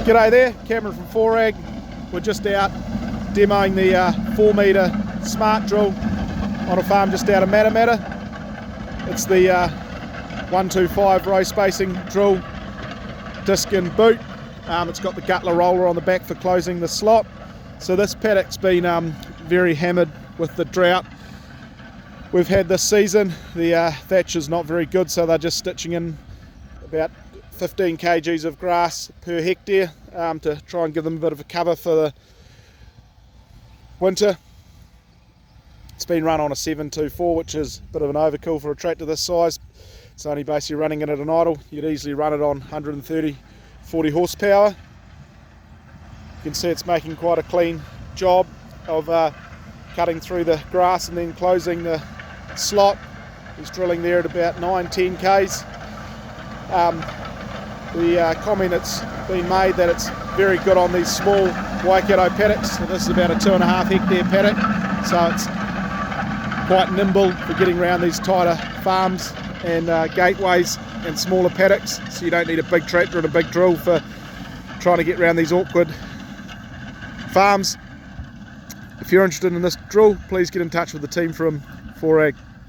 G'day there, Cameron from 4Ag. We're just out demoing the 4-metre SmartDrill on a farm just out of Matamata. It's the 125 row spacing drill, disc and boot. It's got the Güttler roller on the back for closing the slot. So this paddock's been very hammered with the drought we've had this season. The thatch is not very good, so they're just stitching in about 15 kgs of grass per hectare to try and give them a bit of a cover for the winter. It's been run on a 724, which is a bit of an overkill for a tractor this size. It's only basically running it at an idle. You'd easily run it on 130, 40 horsepower. You can see it's making quite a clean job of cutting through the grass and then closing the slot. He's drilling there at about 9-10 k's. The comment that's been made that it's very good on these small Waikato paddocks. So this is about a 2.5 hectare paddock, so it's quite nimble for getting around these tighter farms and gateways and smaller paddocks, so you don't need a big tractor and a big drill for trying to get around these awkward farms. If you're interested in this drill, please get in touch with the team from 4Ag.